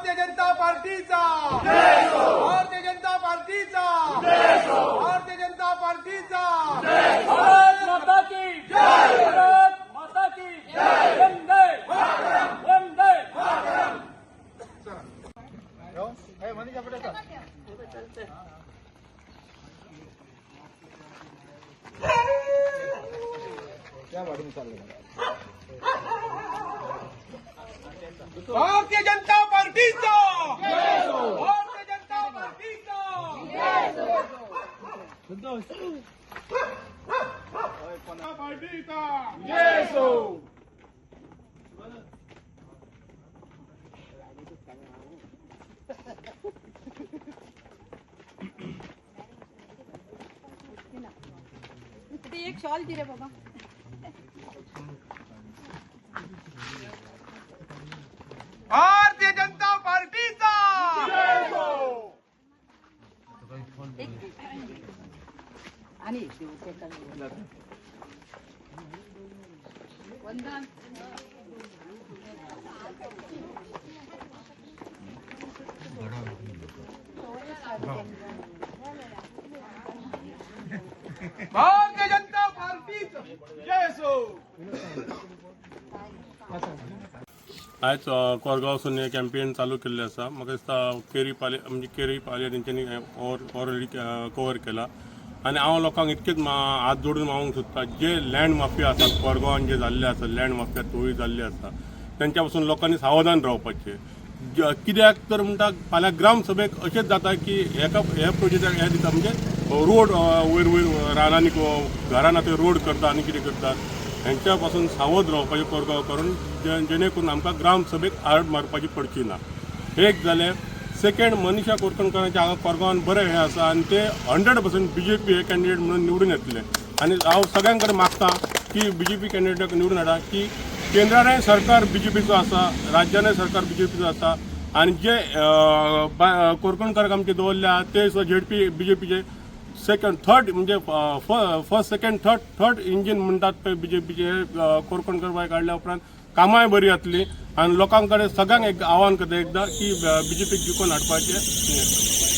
भारतीय जनता पार्टीचा भारतीय जनता पार्टीचा भारतीय जनता पार्टीचा भारत माता की जय, भारत माता की जय, वंदे वंदे भारतीय जनता पार्टीचा भारतीय जनता पार्टीचा पार्टीचा जय सो ते एक शॉल दे रे बाबा. भारतीय जनता पार्टीचा आणि वंदन भारतीय जनता पार्टीचा जय सो आयज कोरगांवसून हे कॅम्पेन चालू केल्लें आसा. म्हाका दिसता केरी पाले तेंच्यांनी ऑलरेडी कवर केला आनी हांव लोकांक इतकेच हात जोडून मागूंक सोदता, जे लँड माफिया आसात कोरगांवान जे जाल्ले आसा, लँड माफिया टोळी जाल्ली आसा, तेंच्या पासून लोकांनी सावधान रावपाचें. कित्याक तर म्हणटा फाल्यां ग्राम सभेक अशेंच जाता की हे प्रोजेक्टाक हे दिता म्हणजे रोड वयर वयर रानांनी घरांना ते रोड करता आनी कितें करतात, हेंच्या पासून सावध रावपाचें कोरगांव करून जेणे करून आमकां ग्राम सभेक आड मारपाची पडची ना. एक जालें. सेकंड, मनीषा कोरकणकरांचे हांगा कोरगांवान बरें हें आसा आनी ते 100% BJP हे कॅन्डिडेट म्हणून निवडून येतले. आनी हांव सगळ्यां कडेन मागतां की BJP कॅन्डिडेटाक निवडून हाडा, की केंद्रानय सरकार BJPचो आसा, राज्यानय सरकार BJPचो आसा आनी जे कोरकणकर आमचे दवरल्या ते ZP BJPचे सेकंड थर्ड म्हणजे फर्स्ट सेकंड थर्ड इंजीन म्हणटात पळय BJPचे कोरकणकर बाय काडल्या उपरांत कामांय बरी जातली आनी लोकां कडेन सगळ्यांक एक आव्हान करता एकदां की BJPक जिखून हाडपाचें.